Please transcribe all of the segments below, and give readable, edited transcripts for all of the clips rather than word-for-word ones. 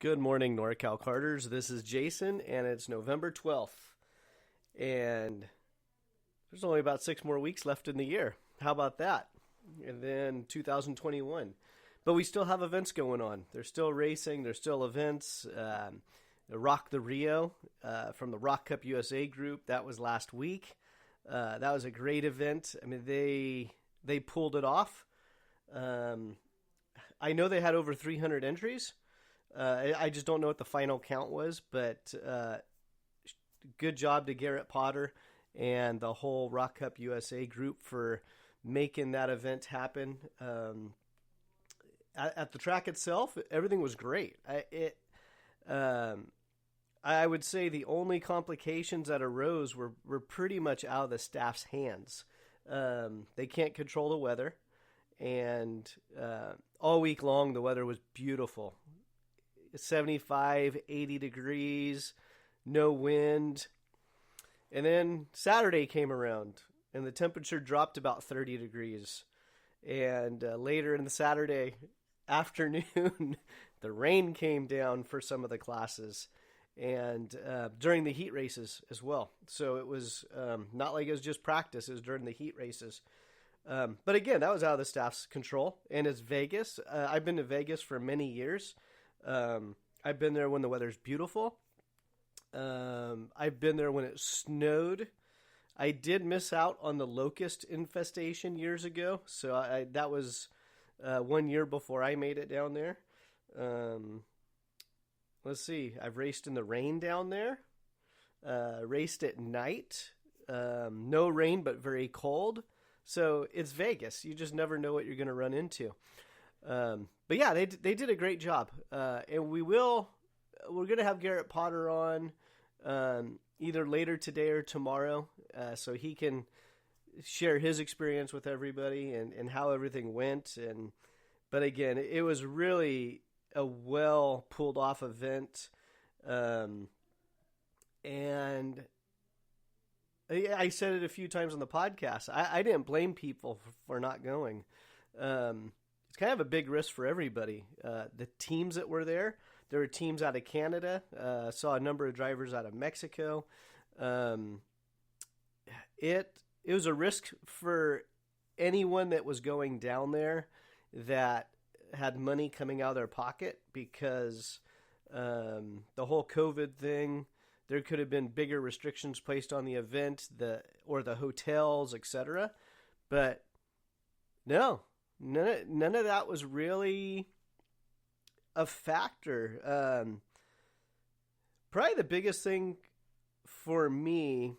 Good morning, Norcal Karters. This is Jason, and it's November 12th. And there's only about 6 more weeks left in the year. How about that? And then 2021. But we still have events going on. There's still racing, there's still events. The Rock the Rio from the Rock Cup USA group, that was last week. That was a great event. I mean, they pulled it off. I know they had over 300 entries. I just don't know what the final count was, but good job to Garrett Potter and the whole Rock Cup USA group for making that event happen. At the track itself, everything was great. I would say the only complications that arose were pretty much out of the staff's hands. They can't control the weather, and all week long the weather was beautiful. 75, 80 degrees, no wind. And then Saturday came around and the temperature dropped about 30 degrees. And later in the Saturday afternoon, the rain came down for some of the classes and during the heat races as well. So it was not like it was just practice, it was during the heat races. But again, that was out of the staff's control. And it's Vegas. I've been to Vegas for many years. I've been there when the weather's beautiful. I've been there when it snowed. I did miss out on the locust infestation years ago, so that was 1 year before I made it down there. Let's see. I've raced in the rain down there. Raced at night. No rain, but very cold. So it's Vegas. You just never know what you're going to run into. But yeah, they did a great job, and we're going to have Garrett Potter on either later today or tomorrow, so he can share his experience with everybody and how everything went. But again, it was really a well pulled off event, and I said it a few times on the podcast. I didn't blame people for not going. It's kind of a big risk for everybody. The teams that were there were teams out of Canada. Saw a number of drivers out of Mexico. It was a risk for anyone that was going down there that had money coming out of their pocket because the whole COVID thing. There could have been bigger restrictions placed on the event, or the hotels, etc. But no. None of that was really a factor. Probably the biggest thing for me,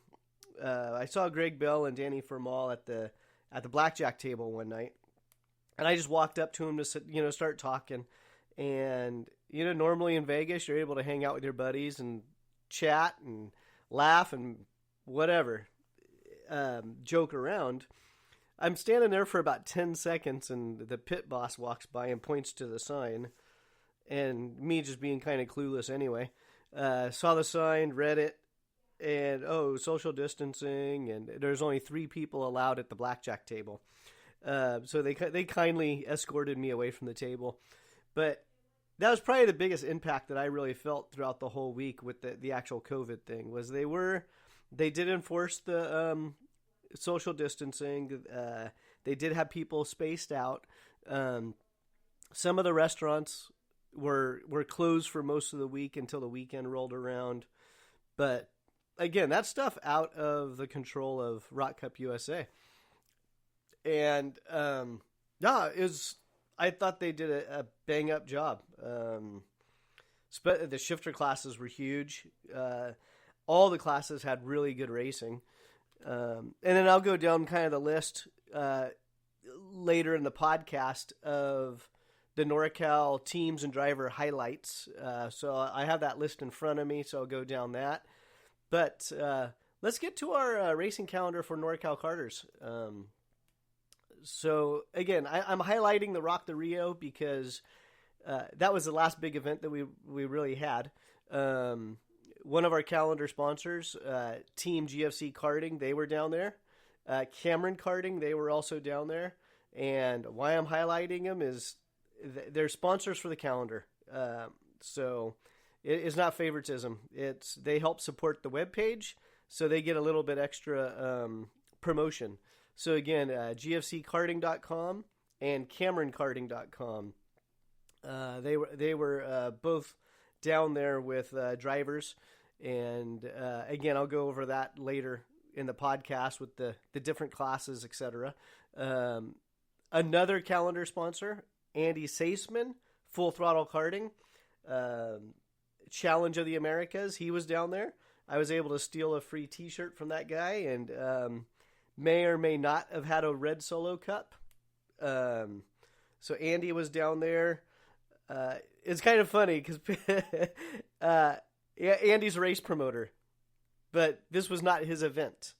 I saw Greg Bell and Danny Formal at the blackjack table one night, and I just walked up to him to start talking. And normally in Vegas you're able to hang out with your buddies and chat and laugh and whatever, joke around. I'm standing there for about 10 seconds and the pit boss walks by and points to the sign, and me just being kind of clueless anyway, saw the sign, read it, and social distancing, and there's only 3 people allowed at the blackjack table. So they kindly escorted me away from the table. But that was probably the biggest impact that I really felt throughout the whole week with the actual COVID thing, was they did enforce the social distancing. They did have people spaced out. Some of the restaurants were closed for most of the week until the weekend rolled around. But again, that's stuff out of the control of Rock Cup USA. And I thought they did a bang up job. The shifter classes were huge. All the classes had really good racing. And then I'll go down kind of the list later in the podcast of the NorCal teams and driver highlights. So I have that list in front of me, so I'll go down that. But let's get to our racing calendar for NorCal Karters. So again, I'm highlighting the Rock the Rio because that was the last big event that we really had. One of our calendar sponsors, Team GFC Karting, they were down there. Cameron Karting, they were also down there. And why I'm highlighting them is they're sponsors for the calendar. So it is not favoritism. They help support the webpage, so they get a little bit extra promotion. So again, gfckarting.com and cameronkarting.com. They were both down there with drivers, and again, I'll go over that later in the podcast with the different classes, etc. Another calendar sponsor, Andy Saisman, Full Throttle Karting, Challenge of the Americas. He was down there. I was able to steal a free T-shirt from that guy, and may or may not have had a red Solo Cup. So Andy was down there. It's kind of funny because Andy's a race promoter, but this was not his event.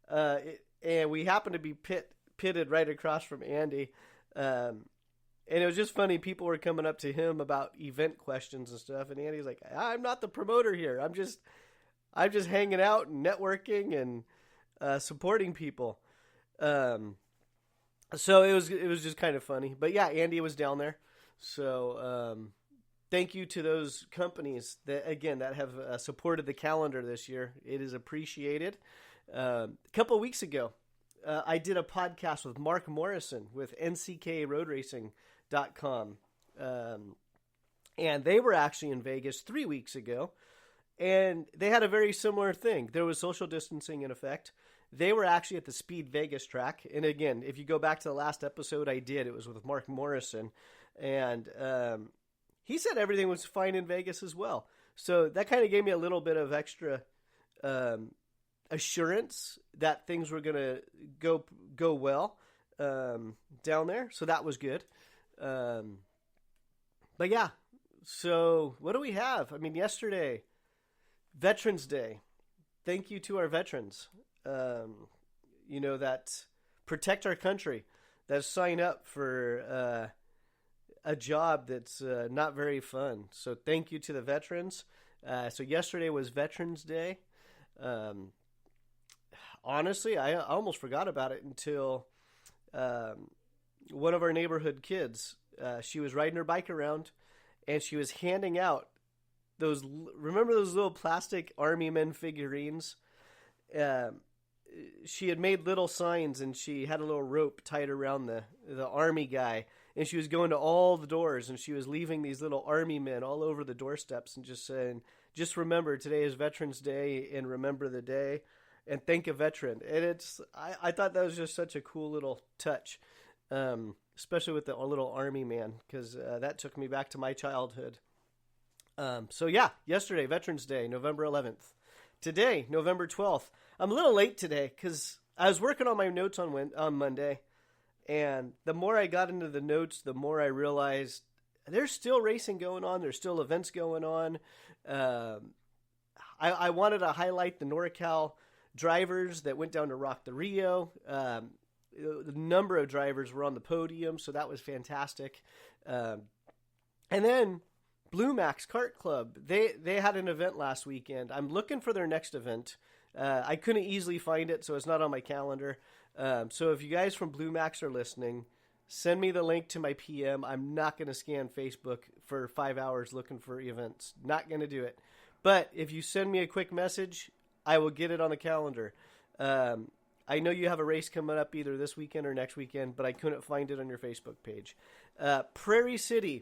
And we happened to be pitted right across from Andy. And it was just funny. People were coming up to him about event questions and stuff. And Andy's like, I'm not the promoter here. I'm just hanging out and networking and supporting people. So it was just kind of funny. But yeah, Andy was down there. So thank you to those companies that have supported the calendar this year. It is appreciated. A couple of weeks ago, I did a podcast with Mark Morrison with NCKRoadRacing.com. And they were actually in Vegas 3 weeks ago. And they had a very similar thing. There was social distancing in effect. They were actually at the Speed Vegas track. And again, if you go back to the last episode I did, it was with Mark Morrison. And he said everything was fine in Vegas as well. So that kind of gave me a little bit of extra assurance that things were going to go well down there. So that was good. But yeah, so what do we have? I mean, yesterday, Veterans Day. Thank you to our veterans, that protect our country, that sign up for a job that's not very fun. So thank you to the veterans. So yesterday was Veterans Day. Honestly, I almost forgot about it until one of our neighborhood kids, she was riding her bike around and she was handing out remember those little plastic Army men figurines? She had made little signs and she had a little rope tied around the Army guy, and she was going to all the doors and she was leaving these little Army men all over the doorsteps and just saying, just remember today is Veterans Day and remember the day and thank a veteran. And I thought that was just such a cool little touch, especially with the little Army man, because that took me back to my childhood. So yeah, yesterday, Veterans Day, November 11th. Today, November 12th. I'm a little late today because I was working on my notes on Monday, and the more I got into the notes, the more I realized there's still racing going on. There's still events going on. I wanted to highlight the Norcal drivers that went down to Rock the Rio. The number of drivers were on the podium, so that was fantastic. And then Blue Max Kart Club, they had an event last weekend. I'm looking for their next event. I couldn't easily find it, so it's not on my calendar. So if you guys from Blue Max are listening, send me the link to my PM. I'm not going to scan Facebook for 5 hours looking for events. Not going to do it. But if you send me a quick message, I will get it on the calendar. I know you have a race coming up either this weekend or next weekend, but I couldn't find it on your Facebook page. Prairie City.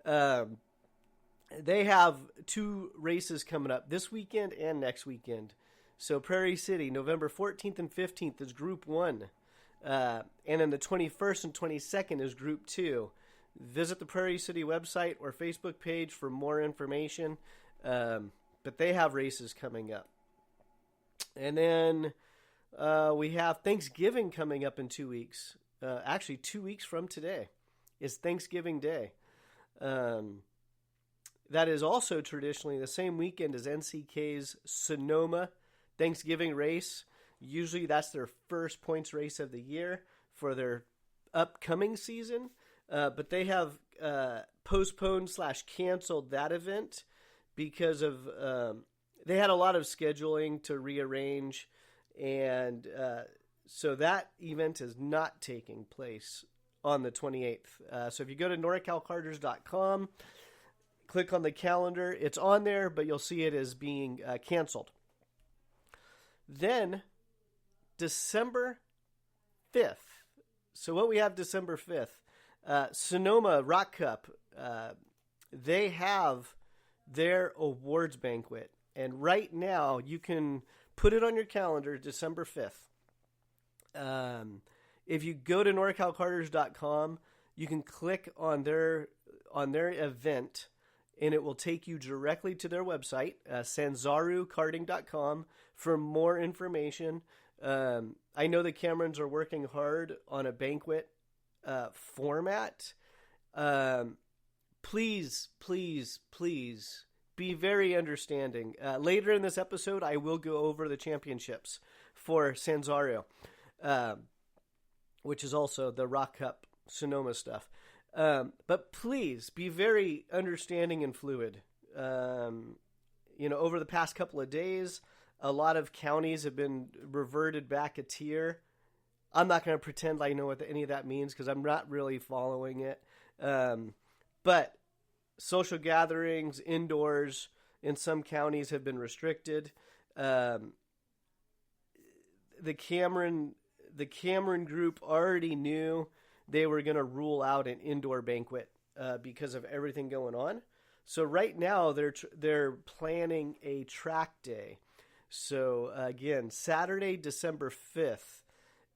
They have 2 races coming up this weekend and next weekend. So Prairie City, November 14th and 15th is Group 1. And then the 21st and 22nd is Group 2. Visit the Prairie City website or Facebook page for more information. But they have races coming up. And then we have Thanksgiving coming up in 2 weeks. Actually, 2 weeks from today is Thanksgiving Day. That is also traditionally the same weekend as NCK's Sonoma Thanksgiving race. Usually that's their first points race of the year for their upcoming season. But they have postponed/canceled that event because of they had a lot of scheduling to rearrange. And so that event is not taking place on the 28th. So if you go to norcalkarters.com, click on the calendar. It's on there, but you'll see it as being canceled. Then December 5th. So what we have December 5th, Sonoma Rock Cup, they have their awards banquet. And right now you can put it on your calendar, December 5th. If you go to norcalkarters.com, you can click on their event, and it will take you directly to their website, sanzarukarting.com, for more information. I know the Camerons are working hard on a banquet format. Please be very understanding. Later in this episode, I will go over the championships for Sanzaru, which is also the Rock Cup Sonoma stuff. But please be very understanding and fluid. Over the past couple of days, a lot of counties have been reverted back a tier. I'm not going to pretend I know what any of that means because I'm not really following it. But social gatherings indoors in some counties have been restricted. The Cameron group already knew they were going to rule out an indoor banquet because of everything going on. So right now they're planning a track day. So again, Saturday, December 5th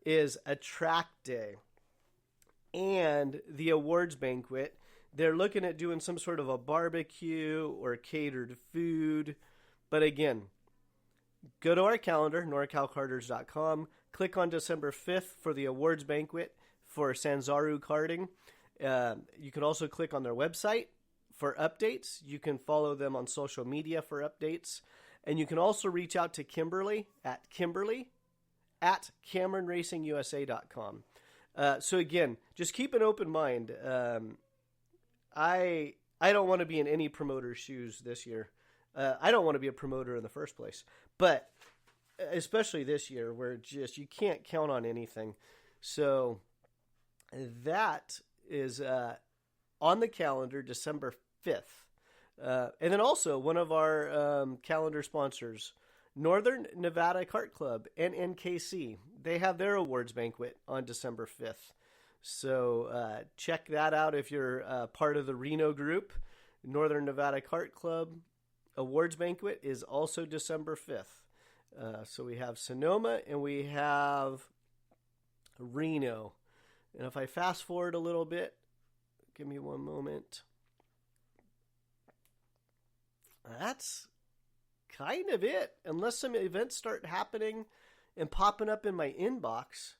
is a track day, and the awards banquet. They're looking at doing some sort of a barbecue or catered food. But again, go to our calendar, norcalkarters.com. Click on December 5th for the awards banquet for Sanzaru Karting. You can also click on their website for updates. You can follow them on social media for updates. And you can also reach out to Kimberly at CameronRacingUSA.com. So again, just keep an open mind. I don't want to be in any promoter's shoes this year. I don't want to be a promoter in the first place. But especially this year where you can't count on anything. So that is on the calendar, December 5th. And then also one of our calendar sponsors, Northern Nevada Kart Club and NKC. They have their awards banquet on December 5th. So check that out if you're part of the Reno group. Northern Nevada Kart Club awards banquet is also December 5th. So we have Sonoma and we have Reno. And if I fast forward a little bit, give me one moment. That's kind of it. Unless some events start happening and popping up in my inbox,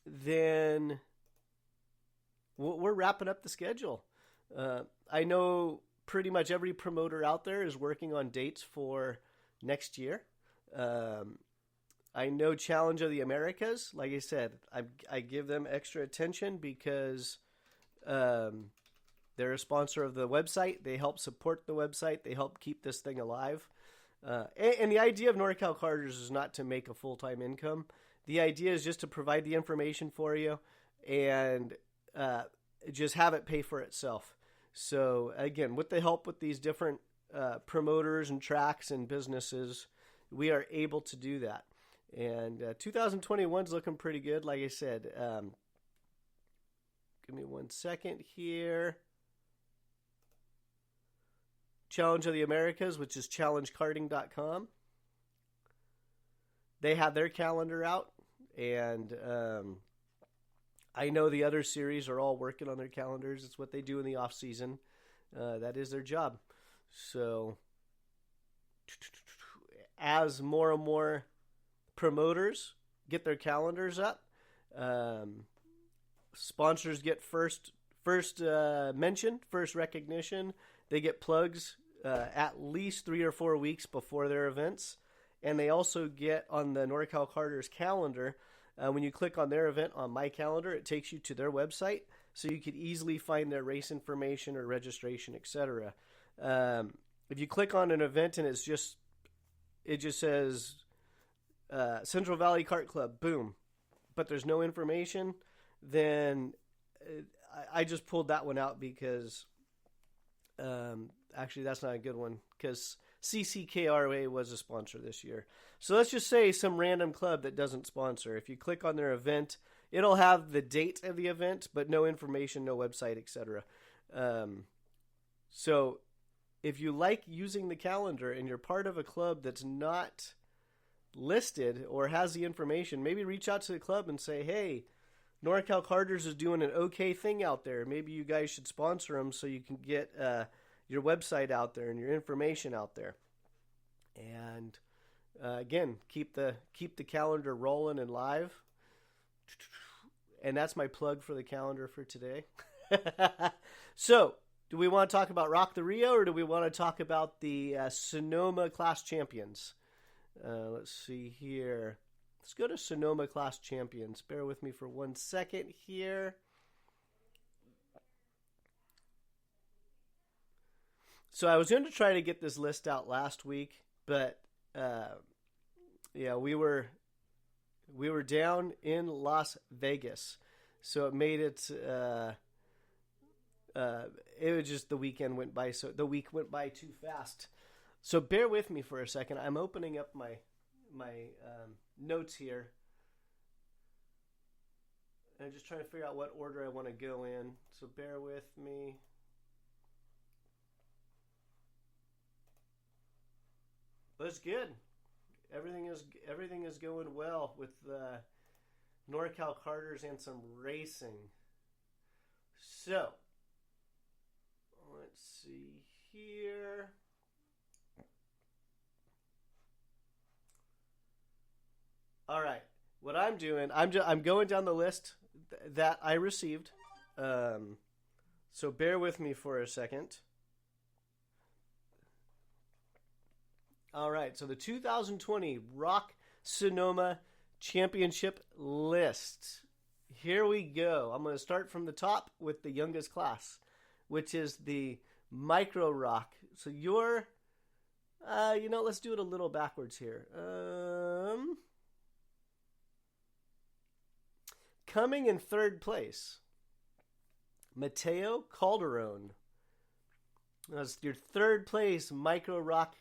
then we're wrapping up the schedule. I know pretty much every promoter out there is working on dates for next year. I know Challenge of the Americas, like I said, I give them extra attention because they're a sponsor of the website. They help support the website. They help keep this thing alive. And the idea of Norcal Karters is not to make a full-time income. The idea is just to provide the information for you and just have it pay for itself. So again, with the help with these different promoters and tracks and businesses, we are able to do that. And 2021 is looking pretty good. Like I said, give me 1 second here. Challenge of the Americas, which is challengekarting.com. They have their calendar out, and I know the other series are all working on their calendars. It's what they do in the off season. That is their job. So as more and more promoters get their calendars up, sponsors get first mention, first recognition. They get plugs at least 3 or 4 weeks before their events. And they also get on the Norcal Karters calendar. When you click on their event on my calendar, it takes you to their website. So you could easily find their race information or registration, etc. If you click on an event and it just says Central Valley Kart Club, boom, but there's no information, then I just pulled that one out because Actually, that's not a good one because CCKRA was a sponsor this year. So let's just say some random club that doesn't sponsor. If you click on their event, it'll have the date of the event, but no information, no website, etc. So if you like using the calendar and you're part of a club that's not listed or has the information, maybe reach out to the club and say, hey, Norcal Karters is doing an okay thing out there. Maybe you guys should sponsor them so you can get your website out there and your information out there. And again, keep the calendar rolling and live. And that's my plug for the calendar for today. So, do we want to talk about Rock the Rio or do we want to talk about the Sonoma Class Champions? Let's see here. Let's go to Sonoma Class Champions. Bear with me for 1 second here. So I was going to try to get this list out last week, but we were down in Las Vegas, so it made it. It was just the weekend went by, so the week went by too fast. So bear with me for a second. I'm opening up my notes here. I'm just trying to figure out what order I want to go in. So bear with me. But it's good. Everything is going well with Norcal Karters and some racing. So let's see here. All right, what I'm doing, I'm going down the list that I received. So bear with me for a second. All right, so the 2020 Rock Sonoma Championship list. Here we go. I'm going to start from the top with the youngest class, which is the Micro Rock. So you're, let's do it a little backwards here. Coming in third place, Mateo Calderon. That's your third place Micro Rock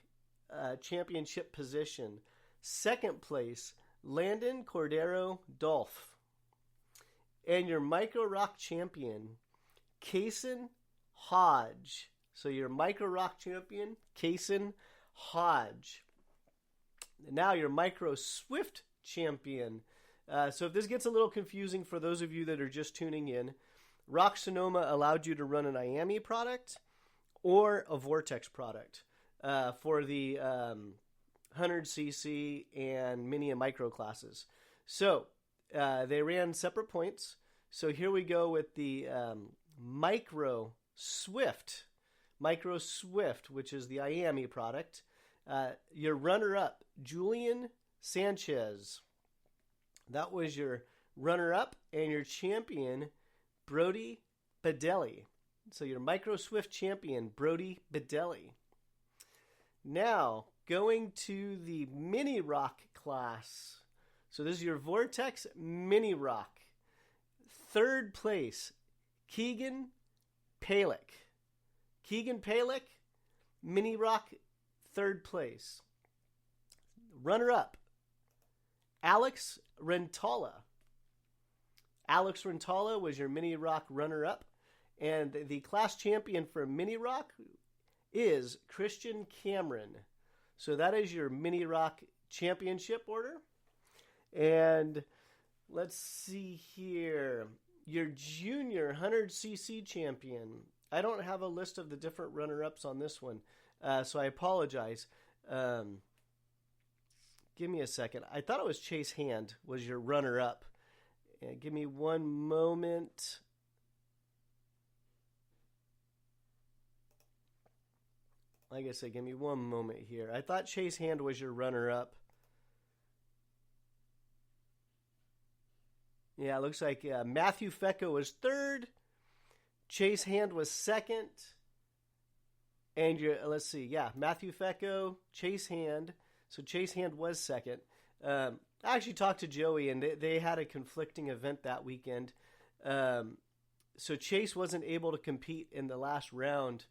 championship position. Second place, Landon Cordero Dolph. And your Micro Rock champion, Kaysen Hodge. So your Micro Rock champion, Kaysen Hodge. Now your Micro Swift champion. So if this gets a little confusing for those of you that are just tuning in, Rock Sonoma allowed you to run an IAMI product or a Vortex product for the 100cc and mini and micro classes. So they ran separate points. So here we go with the Micro Swift, which is the IAMI product. Your runner-up, Julian Sanchez. That was your runner-up, and your champion, Brody Bedelli. So your Micro Swift champion, Brody Bedelli. Now, going to the Mini Rock class. So this is your Vortex Mini Rock. Third place, Keegan Palick. Mini Rock, third place. Runner-up, Alex Rentala. Alex Rentala was your Mini Rock runner-up. And the class champion for Mini Rock is Christian Cameron. So that is your Mini Rock championship order. And let's see here. Your junior 100cc champion. I don't have a list of the different runner-ups on this one, so I apologize. Give me a second. I thought it was Chase Hand was your runner-up. Give me one moment. Like I said, give me one moment here. I thought Chase Hand was your runner-up. Yeah, it looks like Matthew Fecco was third. Chase Hand was second. And let's see. Yeah, Matthew Fecco, Chase Hand. So Chase Hand was second. I actually talked to Joey, and they had a conflicting event that weekend. So Chase wasn't able to compete in the last round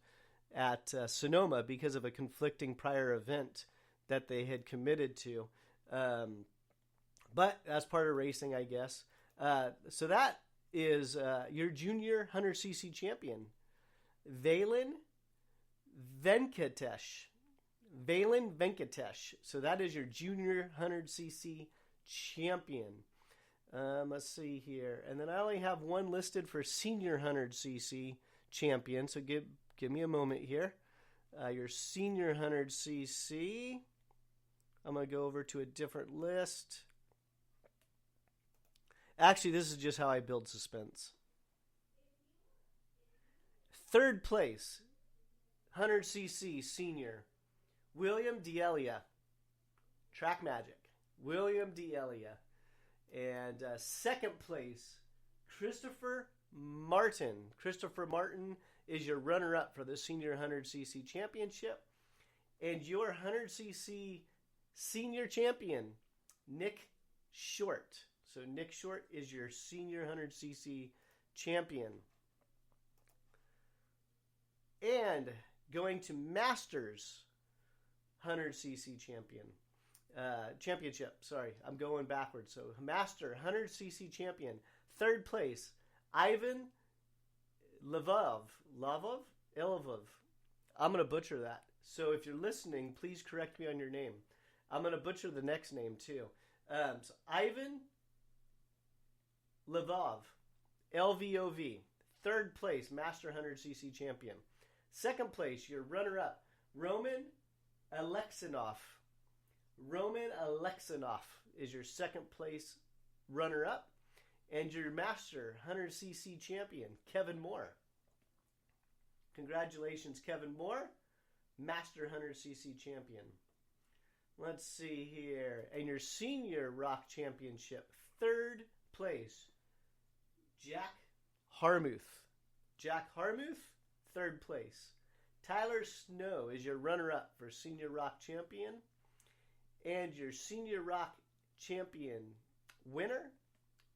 at Sonoma because of a conflicting prior event that they had committed to. But that's part of racing, I guess. So that is your junior 100cc champion, Valen Venkatesh. Valen Venkatesh. So that is your junior 100cc champion. Let's see here. And then I only have one listed for senior 100cc champion. So give me a moment here. Your senior 100cc. I'm going to go over to a different list. Actually, this is just how I build suspense. Third place, 100cc senior, William D'Elia. Track Magic. William D'Elia. And second place, Christopher Martin. Christopher Martin is your runner-up for the senior 100cc championship. And your 100cc senior champion, Nick Short. So Nick Short is your senior 100cc champion. And going to Masters 100cc championship. Sorry, I'm going backwards. So Master 100cc champion. Third place, Ivan Lvov. I'm going to butcher that. So if you're listening, please correct me on your name. I'm going to butcher the next name too. So Ivan Lvov, LVOV. Third place, Master 100cc champion. Second place, your runner-up, Roman Alexinov. Roman Alexinov is your second place runner-up. And your Master 100cc champion, Kevin Moore. Congratulations, Kevin Moore, Master 100cc champion. Let's see here. And your Senior Rock Championship, third place, Jack Harmuth. Jack Harmuth, third place. Tyler Snow is your runner-up for Senior Rock Champion. And your Senior Rock Champion winner,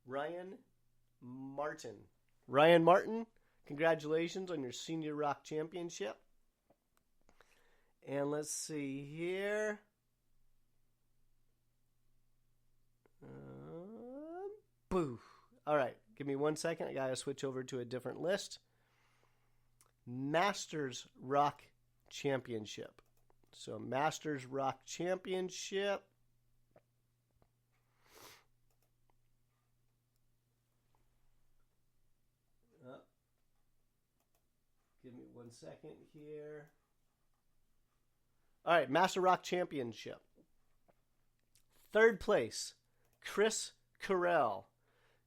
Ryan Martin. Ryan Martin, congratulations on your Senior Rock Championship. And let's see here. Boo. All right, give me 1 second. I got to switch over to a different list. Masters Rock Championship. So Masters Rock Championship. Give me 1 second here. All right, Master Rock Championship. Third place, Chris Carell.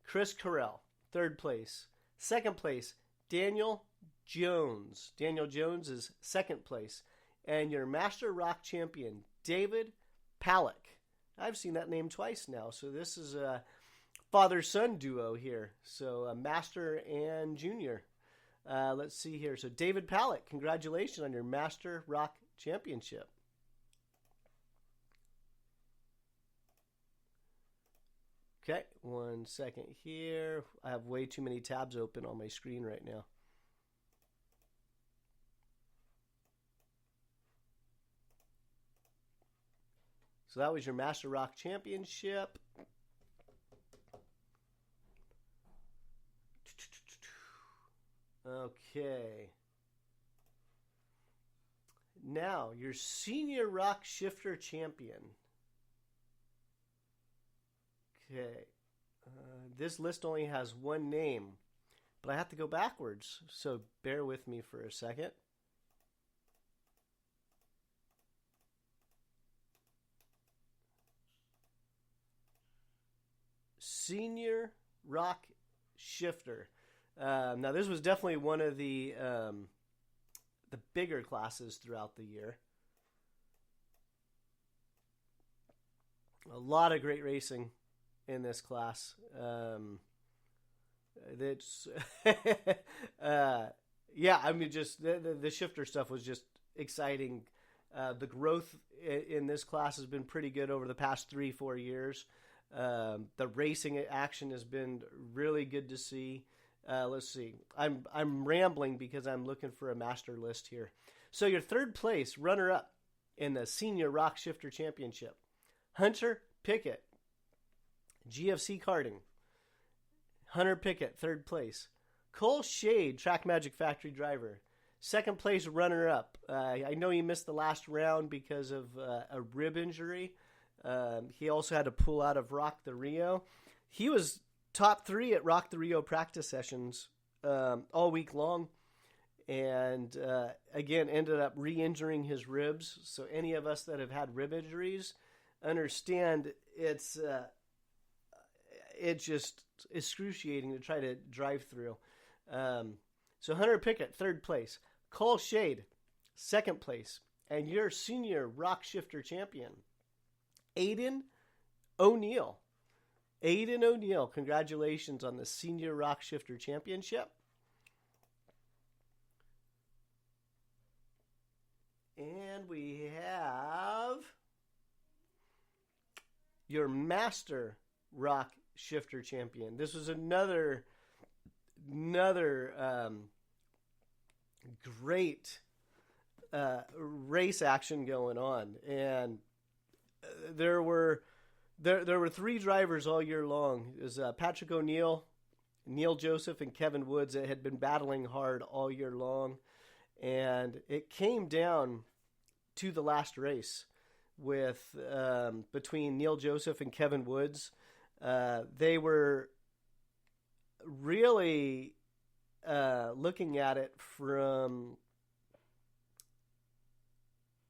Chris Carell, third place. Second place, Daniel Jones. Daniel Jones is second place. And your Master Rock Champion, David Palick. I've seen that name twice now, so this is a father-son duo here. So Master and Junior. Let's see here. So David Palick, congratulations on your Master Rock Championship. Okay, 1 second here. I have way too many tabs open on my screen right now. So that was your Master Rock Championship. Okay. Now, your Senior Rock Shifter Champion. Okay. This list only has one name, but I have to go backwards, so bear with me for a second. Senior Rock Shifter. Now, this was definitely one of the bigger classes throughout the year. A lot of great racing in this class. That's yeah, I mean, just the shifter stuff was just exciting. The growth in this class has been pretty good over the past 3-4 years. The racing action has been really good to see. Let's see. I'm rambling because I'm looking for a master list here. So your third place runner-up in the Senior Rock Shifter Championship, Hunter Pickett, GFC Karting. Hunter Pickett, third place. Cole Shade, Track Magic Factory driver, second place runner-up. I know he missed the last round because of a rib injury. He also had to pull out of Rock the Rio. He was top 3 at Rock the Rio practice sessions all week long. And again, ended up re-injuring his ribs. So any of us that have had rib injuries understand it's just excruciating to try to drive through. So Hunter Pickett, third place. Cole Shade, second place. And your Senior Rock Shifter champion, Aiden O'Neill. Aiden O'Neill, congratulations on the Senior Rock Shifter Championship. And we have your Master Rock Shifter champion. This was another great race action going on, and there were 3 drivers all year long. It was Patrick O'Neill, Neil Joseph, and Kevin Woods that had been battling hard all year long. And it came down to the last race with between Neil Joseph and Kevin Woods. They were really looking at it from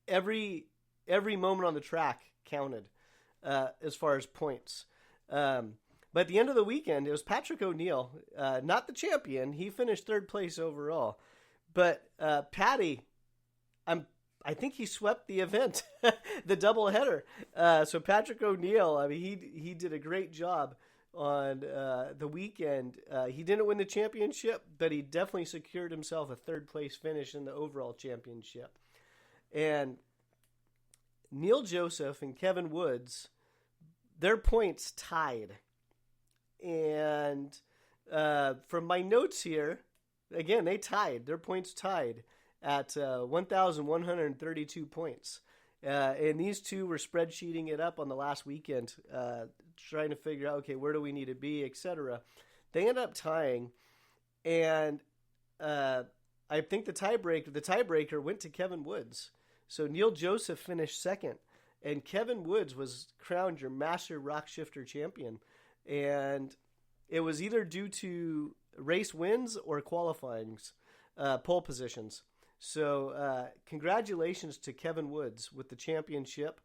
every moment on the track counted as far as points. But at the end of the weekend, it was Patrick O'Neill, not the champion. He finished third place overall. But Patty, I think he swept the event, the doubleheader. So Patrick O'Neill, I mean, he did a great job on the weekend. He didn't win the championship, but he definitely secured himself a third place finish in the overall championship. And Neil Joseph and Kevin Woods, their points tied. And from my notes here, again, they tied. Their points tied at 1,132 points. And these two were spreadsheeting it up on the last weekend, trying to figure out, okay, where do we need to be, etc. They ended up tying, and I think the tiebreaker went to Kevin Woods. So Neil Joseph finished second, and Kevin Woods was crowned your Master Rock Shifter champion. And it was either due to race wins or qualifyings, pole positions. So congratulations to Kevin Woods with the championship.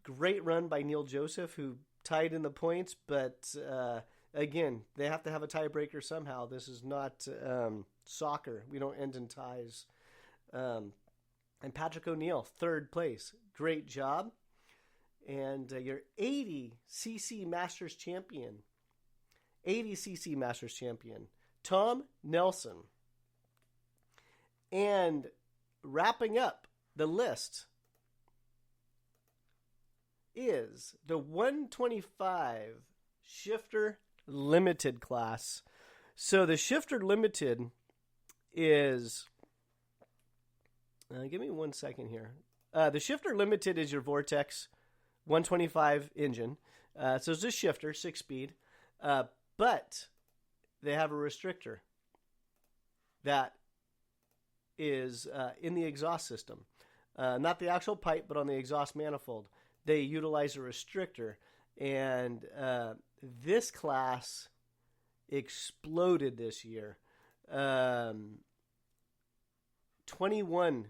Great run by Neil Joseph, who tied in the points. But again, they have to have a tiebreaker somehow. This is not soccer. We don't end in ties. And Patrick O'Neill, third place. Great job. And your 80cc Masters champion. 80cc Masters champion, Tom Nelson. And wrapping up the list is the 125 Shifter Limited class. So the Shifter Limited is... give me 1 second here. The Shifter Limited is your Vortex 125 engine. So it's a shifter, 6-speed. But they have a restrictor that is in the exhaust system. Not the actual pipe, but on the exhaust manifold. They utilize a restrictor. And this class exploded this year. 21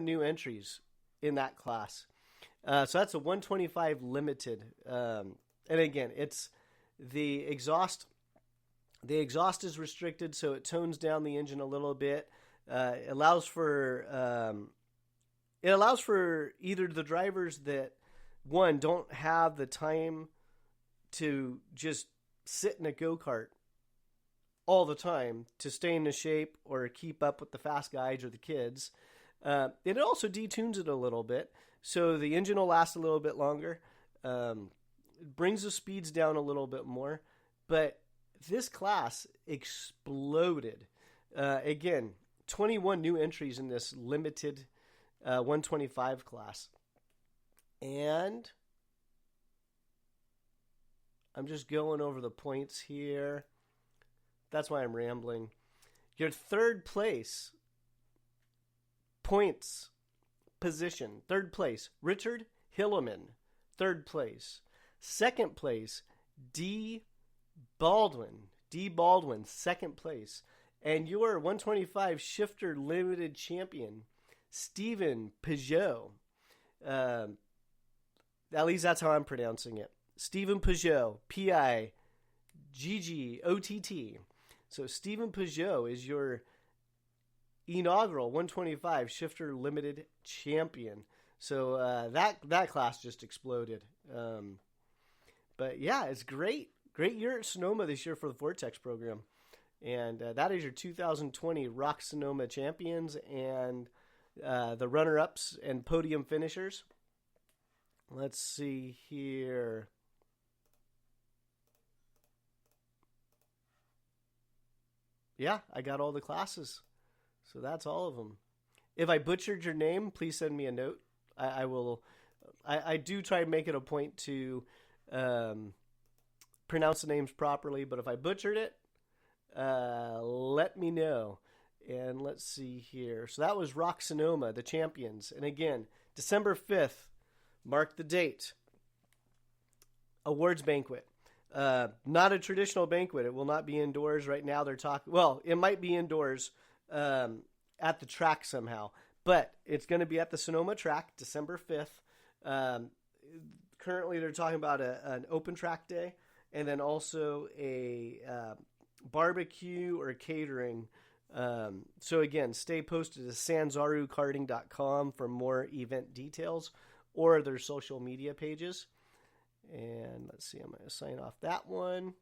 new entries in that class. So that's a 125 limited. And again, it's the exhaust. The exhaust is restricted, so it tones down the engine a little bit. It allows for either the drivers that, one, don't have the time to just sit in a go-kart all the time to stay in the shape or keep up with the fast guys or the kids. It also detunes it a little bit, so the engine will last a little bit longer. It brings the speeds down a little bit more, but this class exploded. Again, 21 new entries in this limited 125 class. And I'm just going over the points here. That's why I'm rambling. Your third place points position. Third place, Richard Hilleman. Third place. Second place, D. Baldwin. D. Baldwin, second place. And your 125 shifter limited champion, Stephen Peugeot. At least that's how I'm pronouncing it. Stephen Peugeot, P-I-G-G-O-T-T. So Stephen Peugeot is your inaugural 125 shifter limited champion. So that class just exploded. But yeah, it's great. Great year at Sonoma this year for the Vortex program. And that is your 2020 Rock Sonoma champions and the runner-ups and podium finishers. Let's see here. Yeah, I got all the classes. So that's all of them. If I butchered your name, please send me a note. I will. I do try to make it a point to pronounce the names properly, but if I butchered it, let me know. And let's see here. So that was Rock Sonoma, the champions. And again, December 5th, mark the date. Awards banquet. Not a traditional banquet. It will not be indoors right now. They're talking. Well, it might be indoors at the track somehow, but it's going to be at the Sonoma track, December 5th. Currently, they're talking about an open track day, and then also a barbecue or catering. So again, stay posted to sanzarukarting.com for more event details or their social media pages. And let's see, I'm going to sign off that one.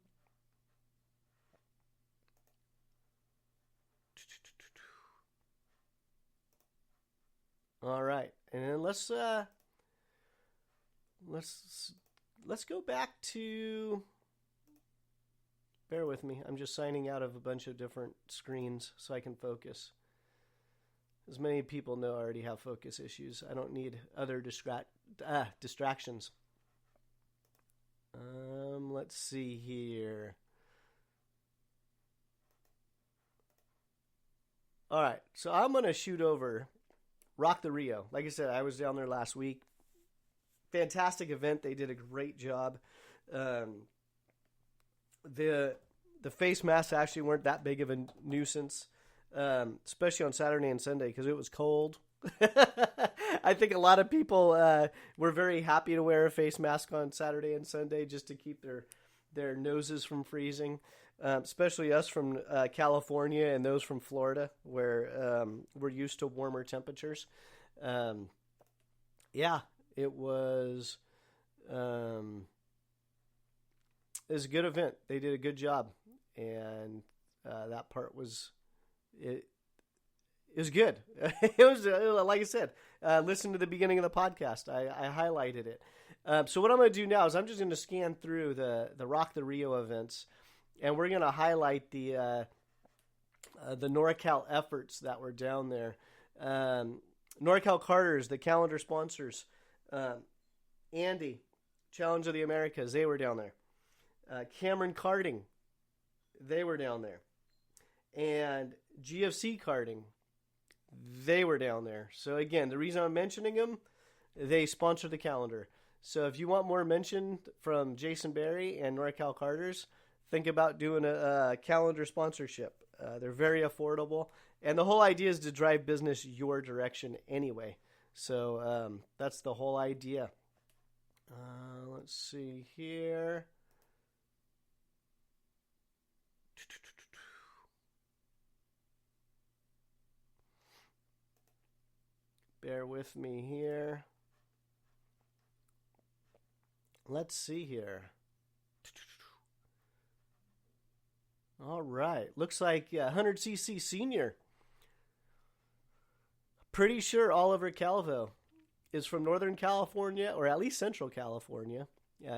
All right, and then let's go back to. Bear with me. I'm just signing out of a bunch of different screens so I can focus. As many people know, I already have focus issues. I don't need other distractions. Let's see here. All right, so I'm going to shoot over Rock the Rio. Like I said, I was down there last week. Fantastic event. They did a great job. The face masks actually weren't that big of a nuisance, especially on Saturday and Sunday because it was cold. I think a lot of people were very happy to wear a face mask on Saturday and Sunday just to keep their noses from freezing, especially us from California and those from Florida where we're used to warmer temperatures. Yeah, it was a good event. They did a good job, and that part was it. It was good. It was like I said. Listen to the beginning of the podcast. I highlighted it. So what I'm going to do now is I'm just going to scan through the Rock the Rio events, and we're going to highlight the NorCal efforts that were down there. Norcal Karters, the calendar sponsors. Andy, Challenge of the Americas, they were down there. Cameron Karting, they were down there. And GFC Karting, they were down there. So again, the reason I'm mentioning them, they sponsor the calendar. So if you want more mention from Jason Berry and NorCal Karters, think about doing a calendar sponsorship. They're very affordable. And the whole idea is to drive business your direction anyway. So that's the whole idea. Let's see here. Bear with me here. Let's see here. All right. Looks like 100cc senior. Pretty sure Oliver Calvo is from Northern California, or at least Central California.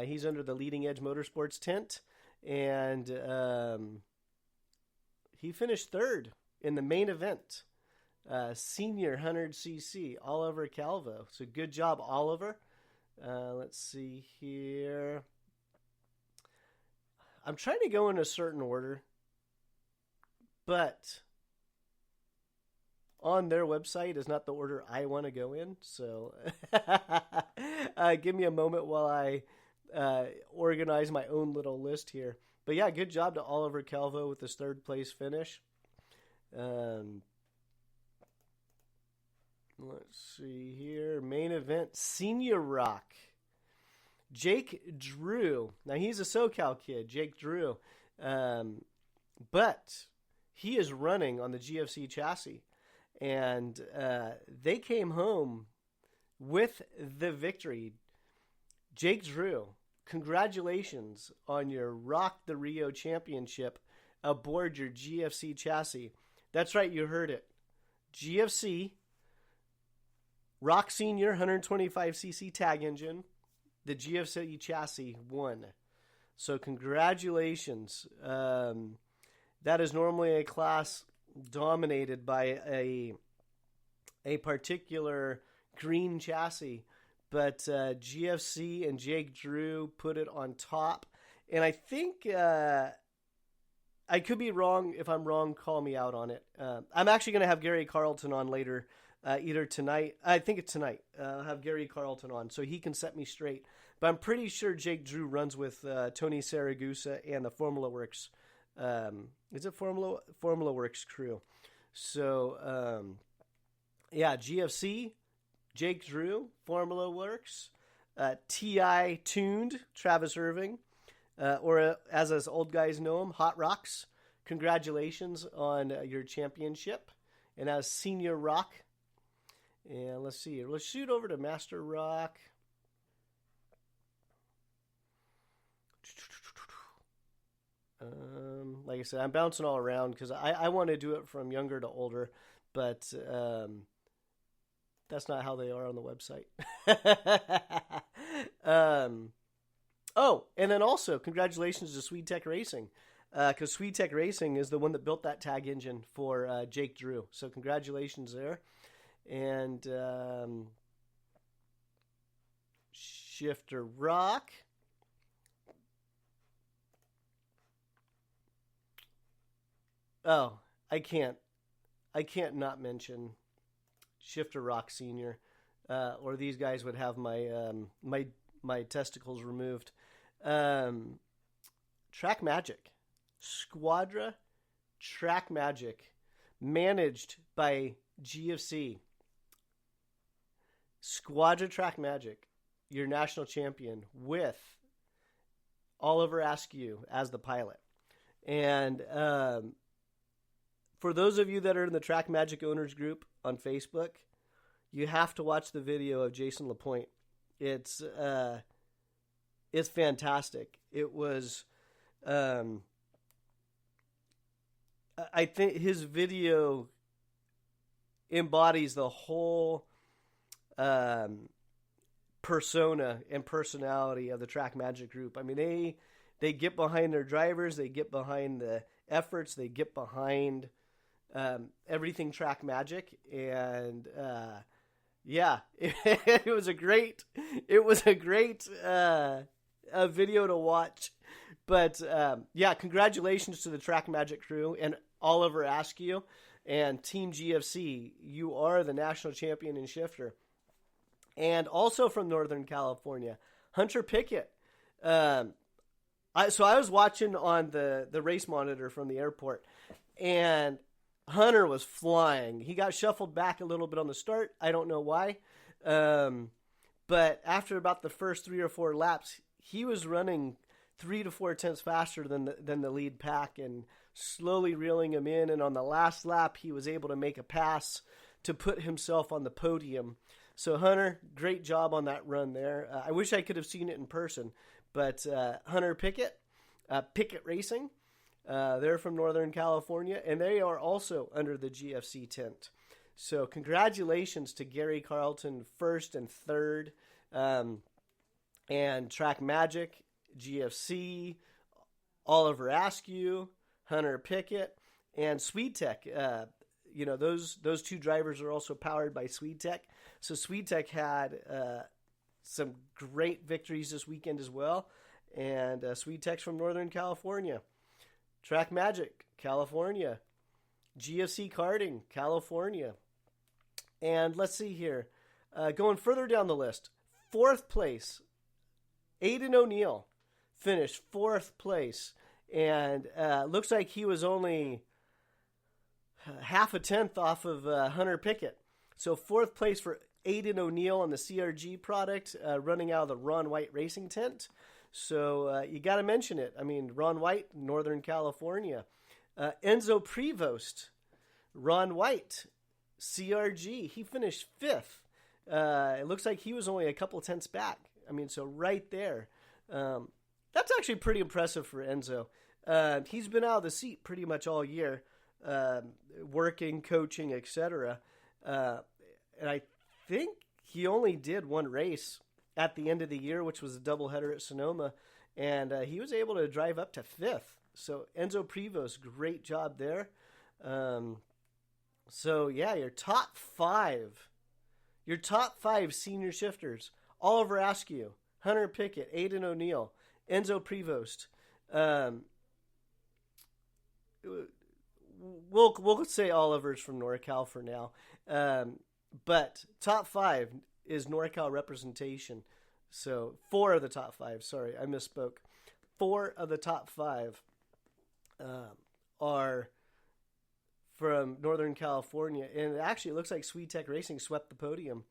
He's under the Leading Edge Motorsports tent, and he finished third in the main event. Senior 100cc, Oliver Calvo. So good job, Oliver. Let's see here. I'm trying to go in a certain order, but on their website is not the order I want to go in. So give me a moment while I organize my own little list here. But yeah, good job to Oliver Calvo with his third place finish. Let's see here. Main event, Senior Rock. Jake Drew. Now, he's a SoCal kid, Jake Drew. But he is running on the GFC chassis. And they came home with the victory. Jake Drew, congratulations on your Rock the Rio Championship aboard your GFC chassis. That's right, you heard it. GFC, Rock Senior 125cc tag engine, the GFC chassis won. So congratulations. That is normally a class dominated by a particular green chassis, but GFC and Jake Drew put it on top. And I think I could be wrong. If I'm wrong, call me out on it. I'm actually going to have Gary Carlton on later, either tonight. I think it's tonight. I'll have Gary Carlton on so he can set me straight. But I'm pretty sure Jake Drew runs with Tony Saragusa and the Formula Works. Is it Formula Works crew? So, yeah, GFC, Jake Drew, Formula Works, TI Tuned, Travis Irving, or as us old guys know him, Hot Rocks. Congratulations on your championship. And as Senior Rock, and let's see here. Let's shoot over to Master Rock. Like I said, I'm bouncing all around because I want to do it from younger to older, but that's not how they are on the website. Oh, and then also congratulations to Swede Tech Racing, because Swede Tech Racing is the one that built that tag engine for Jake Drew. So congratulations there. And Shifter Rock. Oh, I can't not mention Shifter Rock Senior, or these guys would have my testicles removed. Track Magic, Squadra Track Magic, managed by GFC. Squadra Track Magic, your national champion, with Oliver Askew as the pilot, and for those of you that are in the Track Magic Owners group on Facebook, you have to watch the video of Jason Lapointe. It's fantastic. It was, I think his video embodies the whole persona and personality of the Track Magic group. I mean, they get behind their drivers, they get behind the efforts, they get behind everything Track Magic, and yeah, it was a great video to watch. But yeah, congratulations to the Track Magic crew and Oliver Askew and Team GFC. You are the national champion in shifter, and also from Northern California, Hunter Pickett. So I was watching on the race monitor from the airport, and Hunter was flying. He got shuffled back a little bit on the start. I don't know why. But after about the first 3 or 4 laps, he was running 3 to 4 tenths faster than the lead pack and slowly reeling him in. And on the last lap, he was able to make a pass to put himself on the podium. So Hunter, great job on that run there. I wish I could have seen it in person. But Hunter Pickett, Pickett Racing, they're from Northern California, and they are also under the GFC tent. So congratulations to Gary Carlton, first and third, and Track Magic, GFC, Oliver Askew, Hunter Pickett, and Swede Tech. those two drivers are also powered by SwedeTech. So SwedeTech had some great victories this weekend as well. And SwedeTech's from Northern California. Track Magic, California. GFC Karting, California. And let's see here. Going further down the list, 4th place, Aiden O'Neill finished 4th place. And looks like he was only half a tenth off of Hunter Pickett. So 4th place for Aiden O'Neill on the CRG product, running out of the Ron White Racing tent. So you got to mention it. I mean, Ron White, Northern California. Enzo Prevost, Ron White, CRG. He finished 5th. It looks like he was only a couple tenths back. I mean, so right there. That's actually pretty impressive for Enzo. He's been out of the seat pretty much all year, working, coaching, etc. And I think he only did one race at the end of the year, which was a doubleheader at Sonoma, and he was able to drive up to 5th. So Enzo Prevost, great job there. So yeah, your top five senior shifters: Oliver Askew, Hunter Pickett, Aiden O'Neill, Enzo Prevost. We'll say Oliver's from NorCal for now, but top 5 is NorCal representation. So 4 of the top 5. Sorry, I misspoke. 4 of the top 5 are from Northern California, and actually it looks like SwedeTech Racing swept the podium.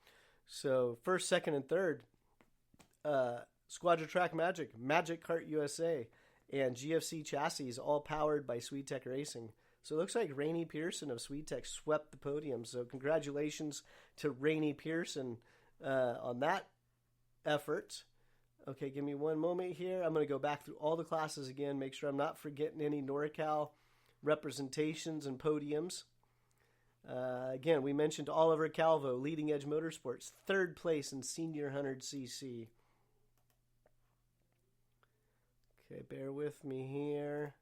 So 1st, 2nd, and 3rd, Squadra Track Magic, Magic Kart USA, and GFC Chassis, all powered by SwedeTech Racing. So it looks like Rainey Pearson of SwedeTech swept the podium. So congratulations to Rainey Pearson on that effort. Okay, give me one moment here. I'm going to go back through all the classes again, make sure I'm not forgetting any NorCal representations and podiums. Again, we mentioned Oliver Calvo, Leading Edge Motorsports, 3rd place in Senior 100cc. Okay, bear with me here.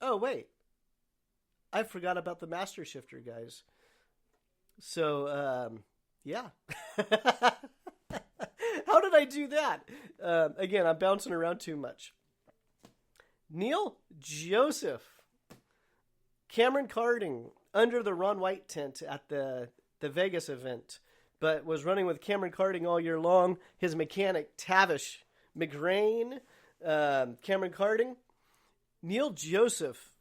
Oh, wait. I forgot about the Master Shifter, guys. So, yeah. How did I do that? Again, I'm bouncing around too much. Neil Joseph, Cameron Karting, under the Ron White tent at the Vegas event, but was running with Cameron Karting all year long. His mechanic, Tavish McGrain, Cameron Karting. Neil Joseph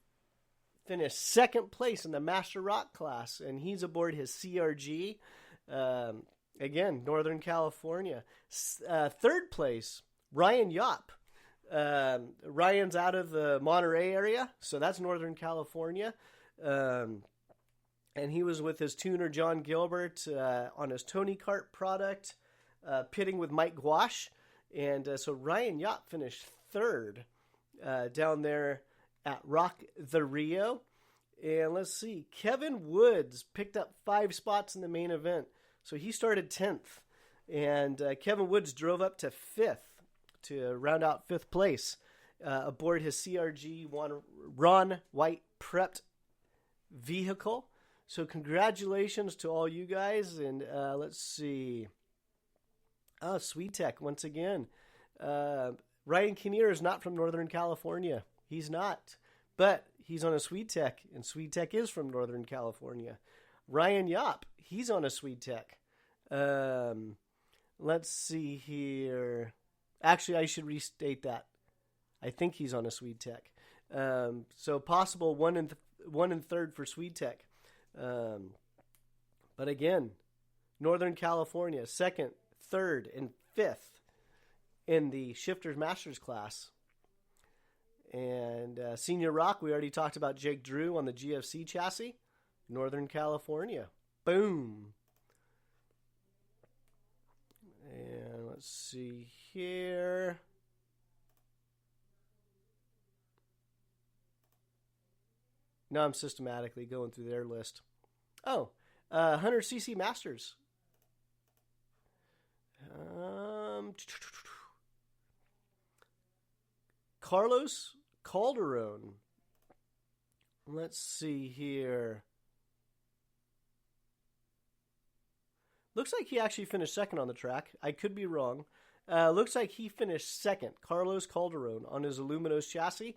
finished 2nd place in the Master Rock class, and he's aboard his CRG. Again, Northern California. 3rd place, Ryan Yop. Ryan's out of the Monterey area, so that's Northern California. And he was with his tuner, John Gilbert, on his Tony Kart product, pitting with Mike Gouache. And so Ryan Yop finished 3rd down there at Rock the Rio. And let's see, Kevin Woods picked up 5 spots in the main event. So he started 10th. And Kevin Woods drove up to 5th to round out 5th place aboard his CRG Ron White prepped vehicle. So congratulations to all you guys. And let's see. Oh, SwedeTech once again. Ryan Kinnear is not from Northern California. He's not. But he's on a SwedeTech, and SwedeTech is from Northern California. Ryan Yop, he's on a SwedeTech. Let's see here. Actually, I should restate that. I think he's on a SwedeTech. So possible 1 and 3rd for SwedeTech. But again, Northern California, 2nd, 3rd, and 5th in the Shifters Masters class. And Senior Rock, we already talked about Jake Drew on the GFC chassis. Northern California. Boom. And let's see here. Now I'm systematically going through their list. Oh, 100cc Masters. Carlos Calderon. Let's see here. Looks like he actually finished second on the track. I could be wrong. Looks like he finished second. Carlos Calderon on his Aluminos chassis.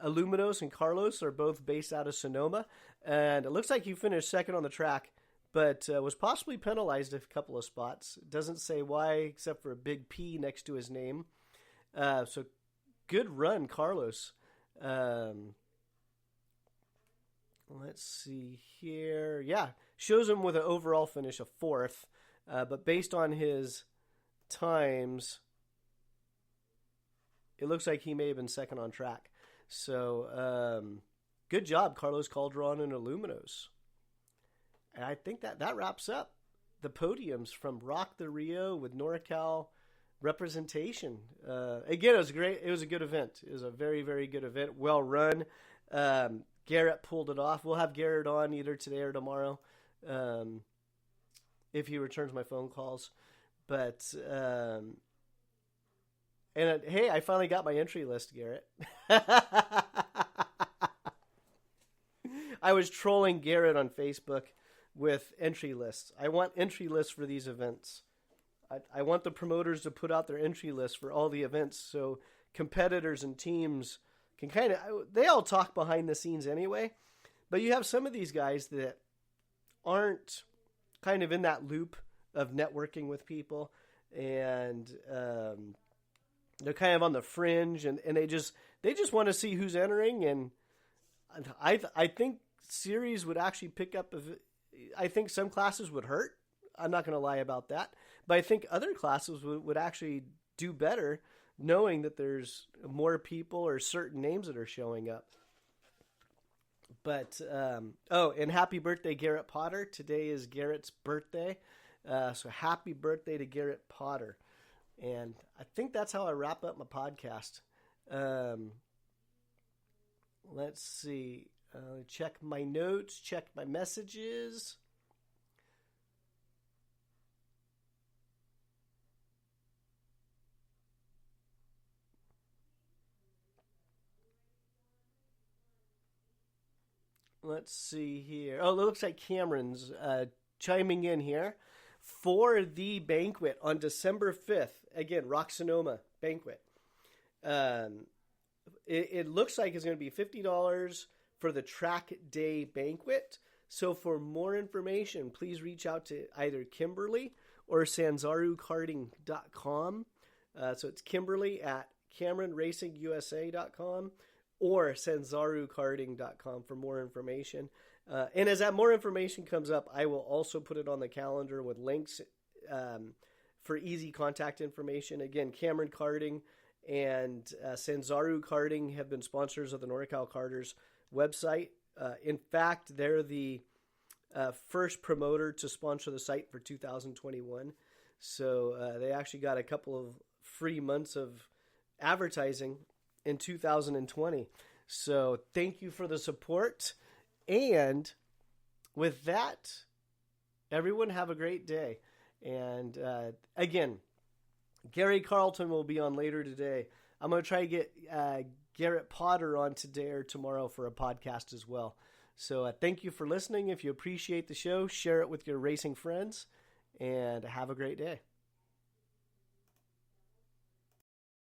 Aluminos and Carlos are both based out of Sonoma. And it looks like he finished second on the track, but was possibly penalized a couple of spots. It doesn't say why, except for a big P next to his name. So good run, Carlos. Let's see here. Yeah, shows him with an overall finish of fourth. But based on his times, it looks like he may have been second on track. So good job, Carlos Calderon and Aluminos. And I think that wraps up the podiums from Rock the Rio with NorCal representation. Again, it was great. It was a good event. It was a very, very good event. Well run. Garrett pulled it off. We'll have Garrett on either today or tomorrow if he returns my phone calls. But, hey, I finally got my entry list, Garrett. I was trolling Garrett on Facebook with entry lists. I want entry lists for these events. I want the promoters to put out their entry lists for all the events so competitors and teams can they all talk behind the scenes anyway, but you have some of these guys that aren't kind of in that loop of networking with people, and they're kind of on the fringe, and they just want to see who's entering. And I think series would actually pick up. I think some classes would hurt. I'm not going to lie about that, but I think other classes would actually do better, knowing that there's more people or certain names that are showing up. But, and happy birthday, Garrett Potter. Today is Garrett's birthday. So happy birthday to Garrett Potter. And I think that's how I wrap up my podcast. Let's see. Check my notes, check my messages. Let's see here. Oh, it looks like Cameron's chiming in here for the banquet on December 5th. Again, Rock Sonoma banquet. It looks like it's going to be $50 for the track day banquet. So for more information, please reach out to either Kimberly or sanzarukarting.com. So it's Kimberly at CameronRacingUSA.com. or sanzarukarting.com for more information. And as that more information comes up, I will also put it on the calendar with links for easy contact information. Again, Cameron Karting and Sanzaru Karting have been sponsors of the Norcal Karters website. In fact, they're the first promoter to sponsor the site for 2021. So they actually got a couple of free months of advertising in 2020. So thank you for the support. And with that, everyone have a great day. And again, Gary Carlton will be on later today. I'm going to try to get Garrett Potter on today or tomorrow for a podcast as well. So thank you for listening. If you appreciate the show, share it with your racing friends, and have a great day.